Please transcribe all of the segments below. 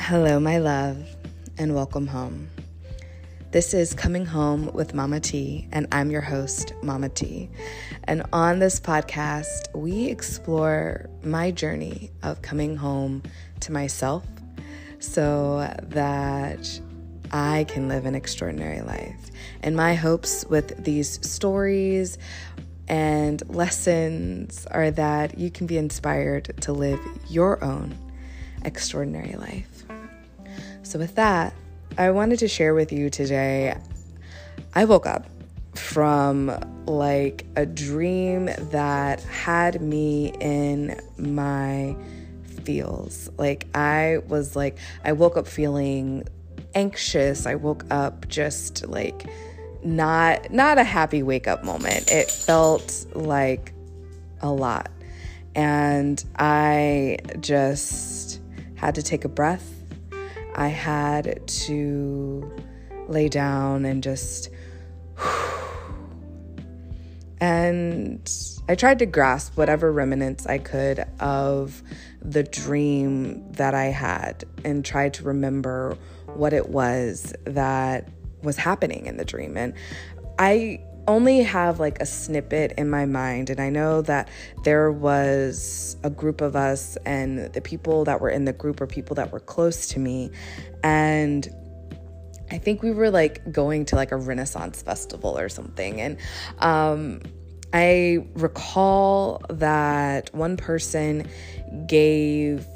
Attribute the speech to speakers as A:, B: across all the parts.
A: Hello, my love, and welcome home. This is Coming Home with Mama T, and I'm your host, Mama T. And on this podcast, we explore my journey of coming home to myself so that I can live an extraordinary life. And my hopes with these stories and lessons are that you can be inspired to live your own extraordinary life. So with that, I wanted to share with you today, I woke up from like a dream that had me in my feels. I woke up feeling anxious. I woke up just like not a happy wake up moment. It felt like a lot. And I just had to take a breath. I had to lay down and just, and I tried to grasp whatever remnants I could of the dream that I had and tried to remember what it was that was happening in the dream. And I only have like a snippet in my mind, and I know that there was a group of us, and the people that were in the group were people that were close to me, and I think we were like going to like a Renaissance festival or something. And I recall that one person gave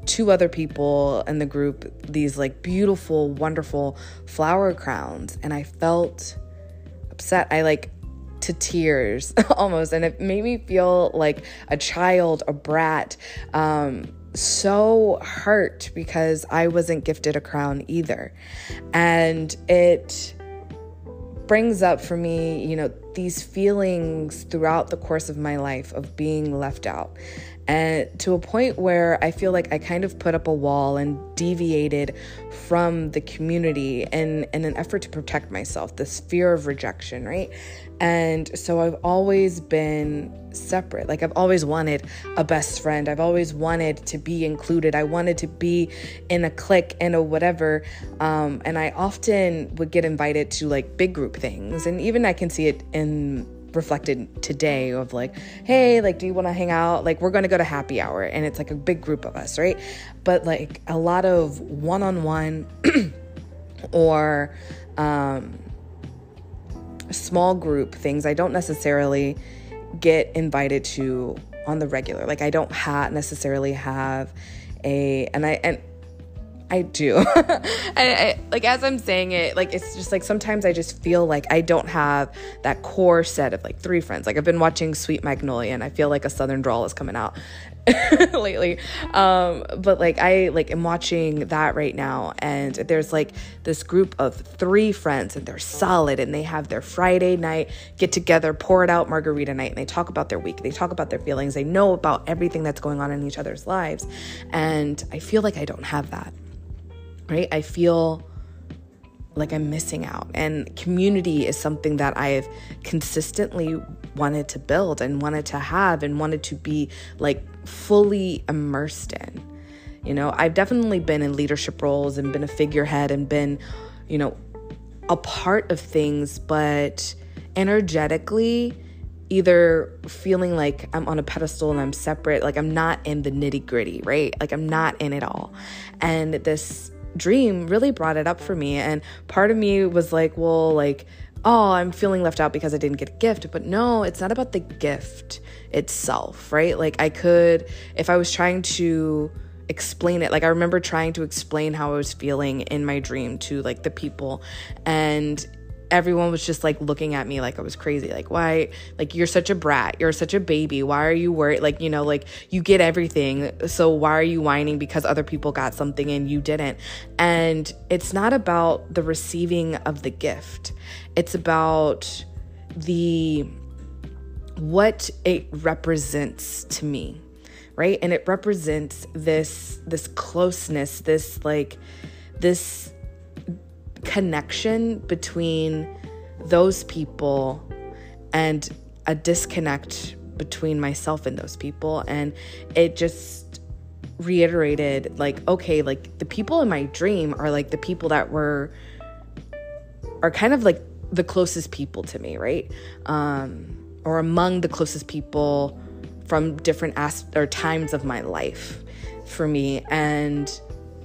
A: two other people in the group these like beautiful, wonderful flower crowns, and I felt upset. I to tears almost, and it made me feel like a child, a brat, so hurt because I wasn't gifted a crown either. And it brings up for me, these feelings throughout the course of my life of being left out. And to a point where I feel like I kind of put up a wall and deviated from the community in an effort to protect myself, this fear of rejection, right? And so I've always been separate. I've always wanted a best friend. I've always wanted to be included. I wanted to be in a clique and a whatever. And I often would get invited to big group things. And even I can see it reflected today of hey, do you want to hang out? We're going to go to happy hour, and it's a big group of us, right? But a lot of one-on-one or small group things, I don't necessarily get invited to on the regular. I don't necessarily have I do. I as I'm saying it, it's just sometimes I just feel like I don't have that core set of three friends. I've been watching Sweet Magnolia, and I feel like a Southern drawl is coming out lately. But I am watching that right now, and there's this group of three friends, and they're solid, and they have their Friday night get together, pour it out margarita night, and they talk about their week. They talk about their feelings. They know about everything that's going on in each other's lives. And I feel like I don't have that. Right? I feel like I'm missing out. And community is something that I've consistently wanted to build and wanted to have and wanted to be fully immersed in. I've definitely been in leadership roles and been a figurehead and been, a part of things, but energetically either feeling like I'm on a pedestal and I'm separate, I'm not in the nitty gritty, right? I'm not in it all. And this dream really brought it up for me, and part of me was I'm feeling left out because I didn't get a gift. But no, it's not about the gift itself, right? I could, if I was trying to explain it, I remember trying to explain how I was feeling in my dream to the people, and everyone was just looking at me like I was crazy. Why? You're such a brat. You're such a baby. Why are you worried? You get everything. So why are you whining because other people got something and you didn't? And it's not about the receiving of the gift. It's about what it represents to me, right? And it represents this closeness, this connection between those people and a disconnect between myself and those people. And it just reiterated, like, okay, like the people in my dream are like the people that are kind of like the closest people to me, right? Or among the closest people from different times of my life for me. And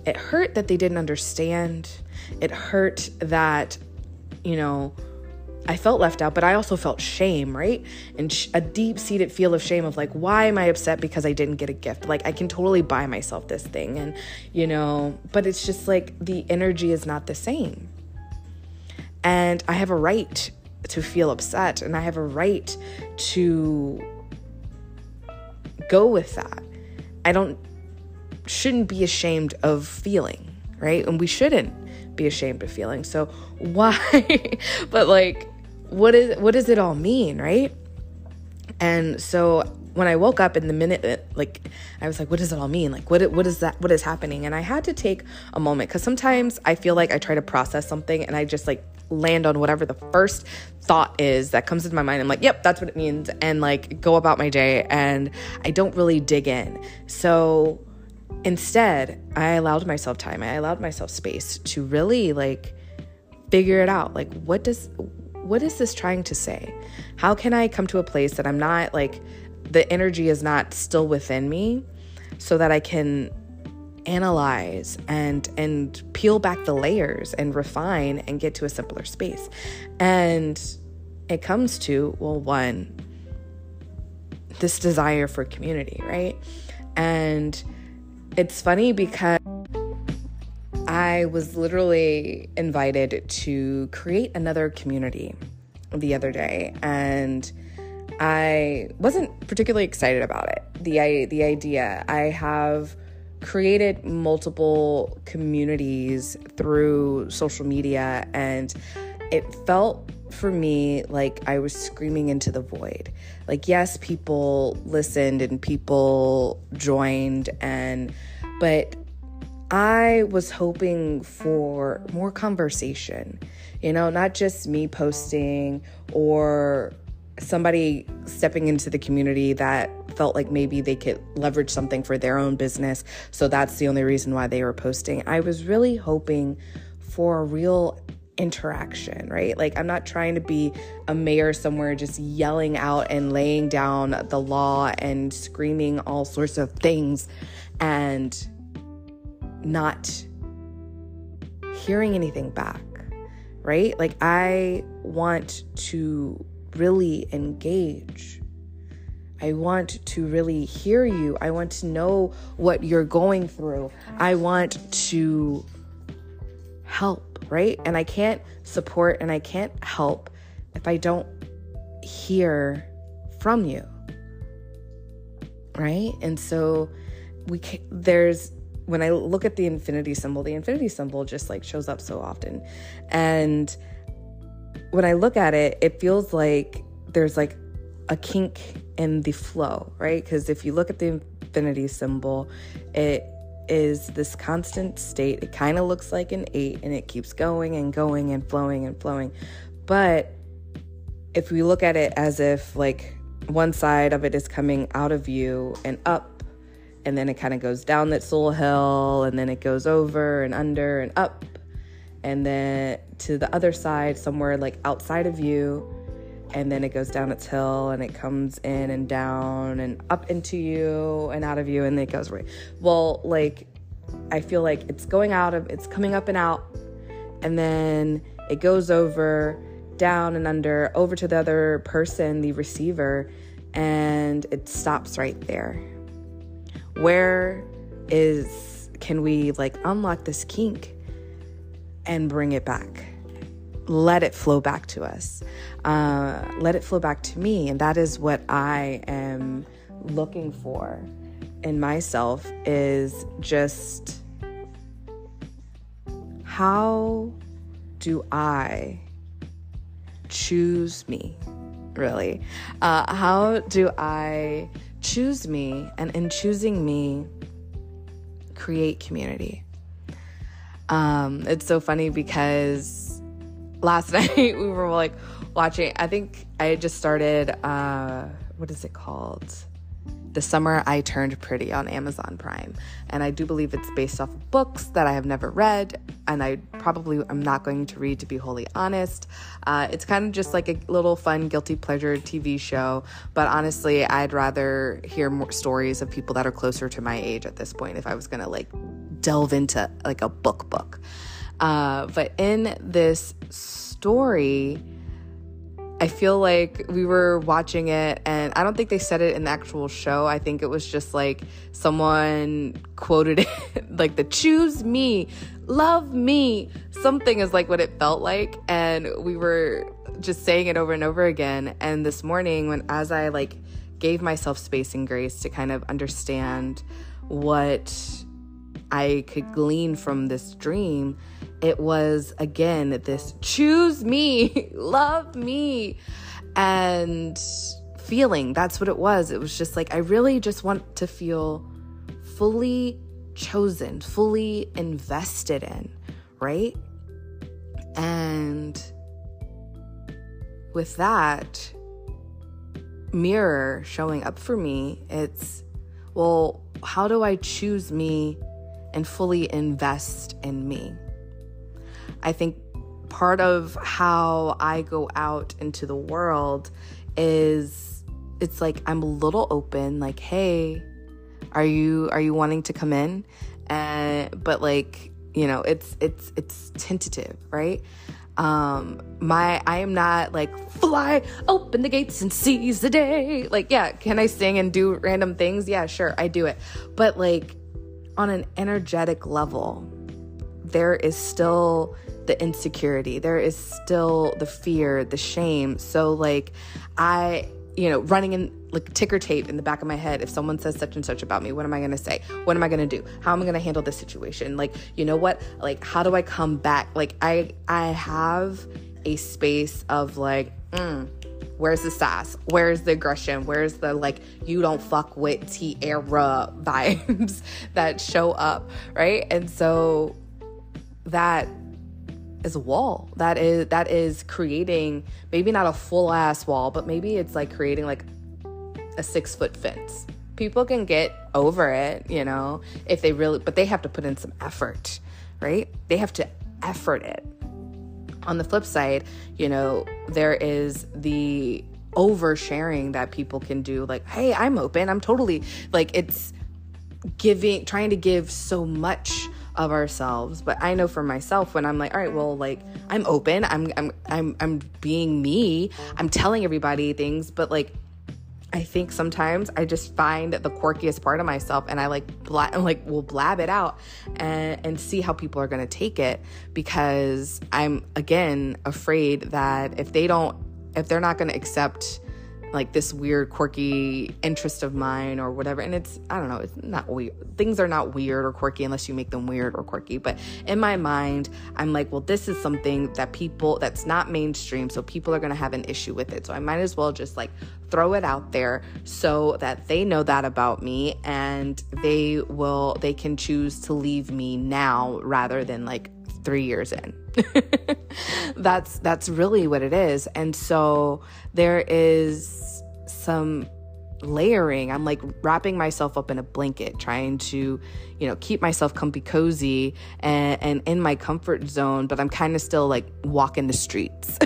A: it hurt that they didn't understand. It hurt that, I felt left out, but I also felt shame, right? And a deep-seated feel of shame of like, why am I upset because I didn't get a gift? Like, I can totally buy myself this thing. And, but it's just like the energy is not the same. And I have a right to feel upset, and I have a right to go with that. Shouldn't be ashamed of feeling, right? And we shouldn't be ashamed of feeling. So why? But like, what does it all mean, right? And so when I woke up in the minute, like, I was like, what does it all mean? Like, what is that? What is happening? And I had to take a moment, because sometimes I feel like I try to process something and I just like land on whatever the first thought is that comes into my mind. I'm like, yep, that's what it means. And like go about my day, and I don't really dig in. So instead, I allowed myself time. I allowed myself space to really like figure it out. Like, what is this trying to say? How can I come to a place that I'm not like, the energy is not still within me, so that I can analyze and peel back the layers and refine and get to a simpler space. And it comes to, well, one, this desire for community, right? And it's funny because I was literally invited to create another community the other day, and I wasn't particularly excited about it. The idea. I have created multiple communities through social media, and it felt for me like I was screaming into the void. Like, yes, people listened and people joined, but I was hoping for more conversation, not just me posting or somebody stepping into the community that felt like maybe they could leverage something for their own business. So that's the only reason why they were posting. I was really hoping for a real interaction, right? Like, I'm not trying to be a mayor somewhere just yelling out and laying down the law and screaming all sorts of things and not hearing anything back, right? Like, I want to really engage. I want to really hear you. I want to know what you're going through. I want to help, right? And I can't support and I can't help if I don't hear from you, right? And so when I look at the infinity symbol just like shows up so often. And when I look at it, it feels like there's like a kink in the flow, right? Because if you look at the infinity symbol, it is this constant state. It kind of looks like an 8, and it keeps going and going and flowing and flowing. But if we look at it as if like one side of it is coming out of you and up, and then it kind of goes down that little hill, and then it goes over and under and up, and then to the other side, somewhere like outside of you, and then it goes down its hill, and it comes in and down and up into you and out of you, and then it goes away. Well, like, I feel like it's coming up and out, and then it goes over, down and under, over to the other person, the receiver, and it stops right there. Where can we like unlock this kink and bring it back? Let it flow back to us. Let it flow back to me. And that is what I am looking for in myself, is just, how do I choose me, really? How do I choose me, and in choosing me, create community? It's so funny because last night we were like watching, I think I just started, what is it called? The Summer I Turned Pretty on Amazon Prime. And I do believe it's based off of books that I have never read, and I probably am not going to read, to be wholly honest. It's kind of just like a little fun, guilty pleasure TV show, but honestly, I'd rather hear more stories of people that are closer to my age at this point if I was going to like delve into like a book. But in this story, I feel like we were watching it, and I don't think they said it in the actual show. I think it was just like someone quoted it, like the choose me, love me, something is like what it felt like. And we were just saying it over and over again. And this morning, as I like gave myself space and grace to kind of understand what I could glean from this dream, it was, again, this choose me, love me, and feeling. That's what it was. It was just like, I really just want to feel fully chosen, fully invested in, right? And with that mirror showing up for me, it's, well, how do I choose me and fully invest in me? I think part of how I go out into the world is it's like I'm a little open, like, hey, are you wanting to come in? But like, you know, it's tentative, right? I am not like fly open the gates and seize the day. Like, yeah, can I sing and do random things? Yeah, sure, I do it. But like on an energetic level, there is still the insecurity. There is still the fear, the shame. So like running in like ticker tape in the back of my head. If someone says such and such about me, what am I going to say? What am I going to do? How am I going to handle this situation? Like, you know what? Like, how do I come back? Like I have a space of like, where's the sass? Where's the aggression? Where's the like, you don't fuck with Tiara vibes that show up, right? And so that is a wall. That is creating maybe not a full ass wall, but maybe it's like creating like a 6-foot fence. People can get over it, you know, if they really, but they have to put in some effort, right? They have to effort it. On the flip side, you know, there is the oversharing that people can do. Like, hey, I'm open. I'm totally like, it's trying to give so much of ourselves. But I know for myself, when I'm like, all right, well, like I'm open, I'm being me, I'm telling everybody things, but like I think sometimes I just find the quirkiest part of myself and I will blab it out and see how people are going to take it, because I'm again afraid that if they're not going to accept like this weird, quirky interest of mine or whatever. And it's not weird. Things are not weird or quirky unless you make them weird or quirky. But in my mind, I'm like, well, this is something that's not mainstream. So people are going to have an issue with it. So I might as well just like throw it out there so that they know that about me, and they can choose to leave me now rather than like 3 years in. That's really what it is. And so there is some layering. I'm like wrapping myself up in a blanket, trying to, you know, keep myself comfy, cozy and in my comfort zone, but I'm kind of still like walking the streets.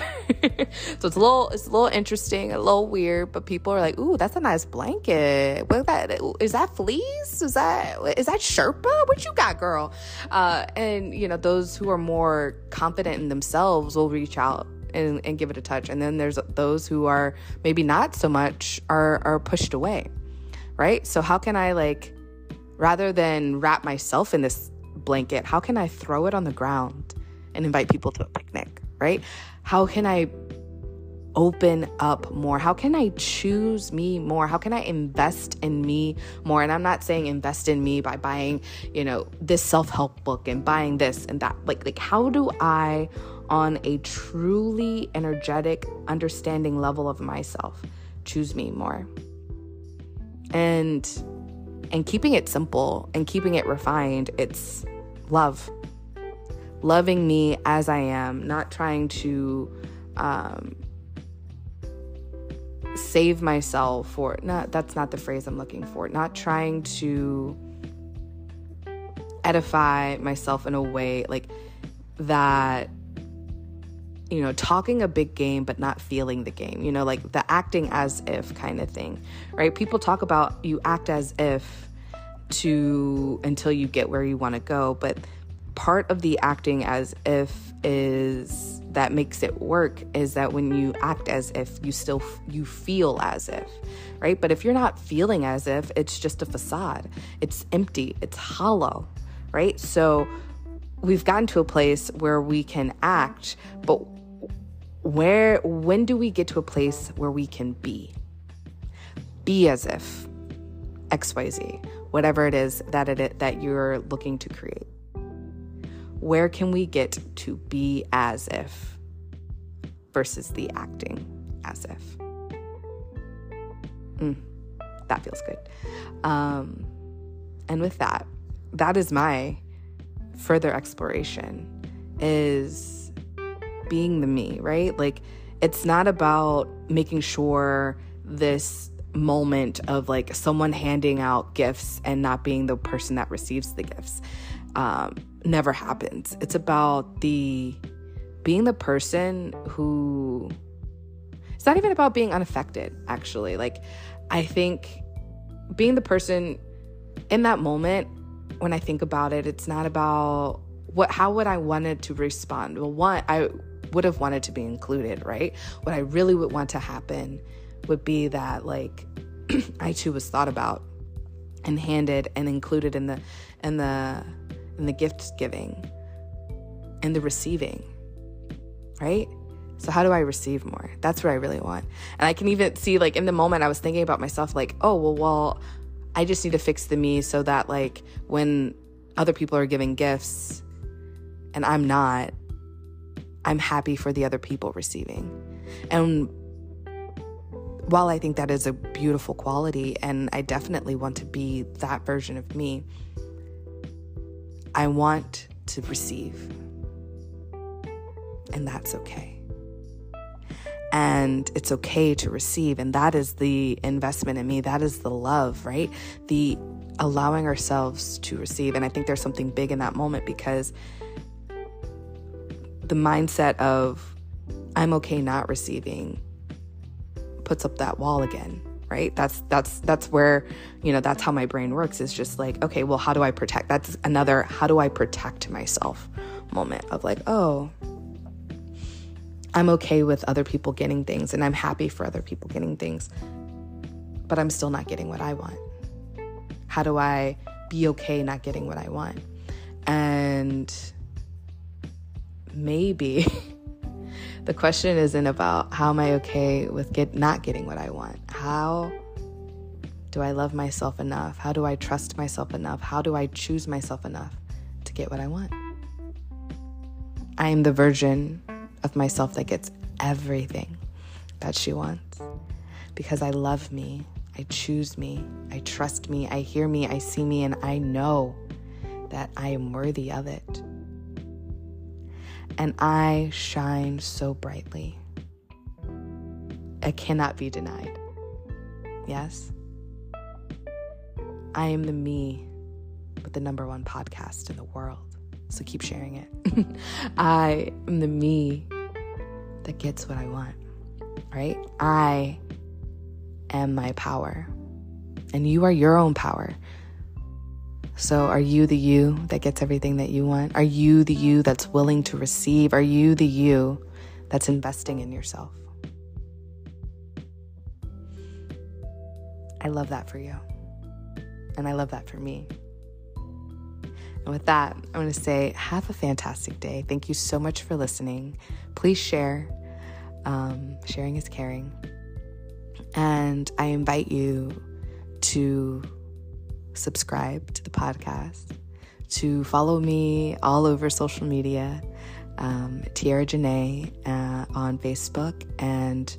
A: So it's a little interesting, a little weird, but people are like, ooh, that's a nice blanket. What is that? Is that fleece? Is that Sherpa? What you got, girl? And you know, those who are more confident in themselves will reach out and give it a touch. And then there's those who are maybe not so much, are pushed away, right? So how can I, like, rather than wrap myself in this blanket, how can I throw it on the ground and invite people to a picnic, right? How can I open up more? How can I choose me more? How can I invest in me more? And I'm not saying invest in me by buying, you know, this self-help book and buying this and that. Like how do I, on a truly energetic, understanding level of myself, choose me more? And keeping it simple and keeping it refined, it's love. Loving me as I am, not trying to save myself, or not, that's not the phrase I'm looking for, not trying to edify myself in a way like that, talking a big game but not feeling the game, like the acting as if kind of thing, right? People talk about you act as if until you get where you want to go, but part of the acting as if is that makes it work is that when you act as if, you feel as if, right? But if you're not feeling as if, it's just a facade. It's empty. It's hollow, right? So we've gotten to a place where we can act, but when do we get to a place where we can be as if XYZ, whatever it is that you're looking to create? Where can we get to be as if versus the acting as if? That feels good. And with that is my further exploration, is being the me, right? Like, it's not about making sure this moment of like someone handing out gifts and not being the person that receives the gifts never happens. It's about being the person who, it's not even about being unaffected, actually. Like, I think being the person in that moment, when I think about it, it's not about how would I wanted to respond? Well, one, I would have wanted to be included, right? What I really would want to happen would be that like I too was thought about and handed and included in the gift giving and the receiving, right? So how do I receive more? That's what I really want. And I can even see, like, in the moment I was thinking about myself, like, oh, well, I just need to fix the me so that like when other people are giving gifts and I'm not, I'm happy for the other people receiving. And while I think that is a beautiful quality and I definitely want to be that version of me, I want to receive. And that's okay. And it's okay to receive. And that is the investment in me. That is the love, right? The allowing ourselves to receive. And I think there's something big in that moment, because the mindset of I'm okay not receiving puts up that wall again, right? That's where, that's how my brain works, is just like, okay, well, how do I protect? That's another, how do I protect myself moment of like, oh, I'm okay with other people getting things and I'm happy for other people getting things, but I'm still not getting what I want. How do I be okay not getting what I want? And maybe the question isn't about how am I okay with not getting what I want. How do I love myself enough? How do I trust myself enough? How do I choose myself enough to get what I want? I am the version of myself that gets everything that she wants, because I love me, I choose me, I trust me, I hear me, I see me, and I know that I am worthy of it. And I shine so brightly. It cannot be denied. Yes? I am the me with the #1 podcast in the world. So keep sharing it. I am the me that gets what I want, right? I am my power. And you are your own power. So are you the you that gets everything that you want? Are you the you that's willing to receive? Are you the you that's investing in yourself? I love that for you. And I love that for me. And with that, I'm going to say, have a fantastic day. Thank you so much for listening. Please share. Sharing is caring. And I invite you to subscribe to the podcast, to follow me all over social media, Tiara Jená on Facebook, and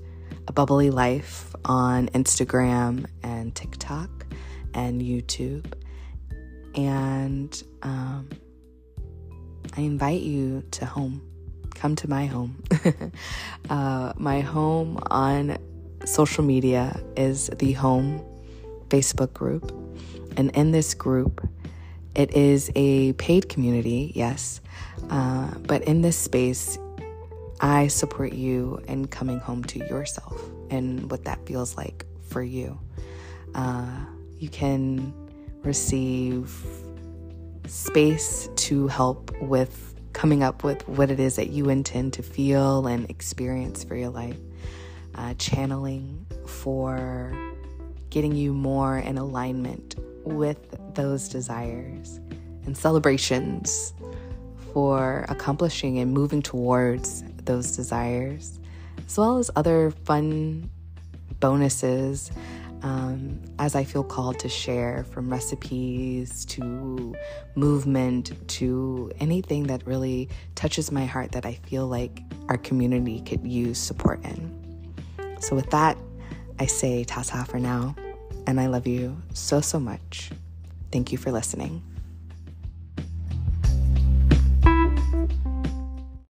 A: A Bubbly Life on Instagram and TikTok and YouTube. And I invite you to home. Come to my home. My home on social media is the home Facebook group. And in this group, it is a paid community, yes. But in this space, I support you in coming home to yourself and what that feels like for you. You can receive space to help with coming up with what it is that you intend to feel and experience for your life. Channeling for getting you more in alignment with those desires, and celebrations for accomplishing and moving towards those desires, as well as other fun bonuses as I feel called to share, from recipes to movement to anything that really touches my heart that I feel like our community could use support in. So with that, I say ta-ta for now, and I love you so, so much. Thank you for listening.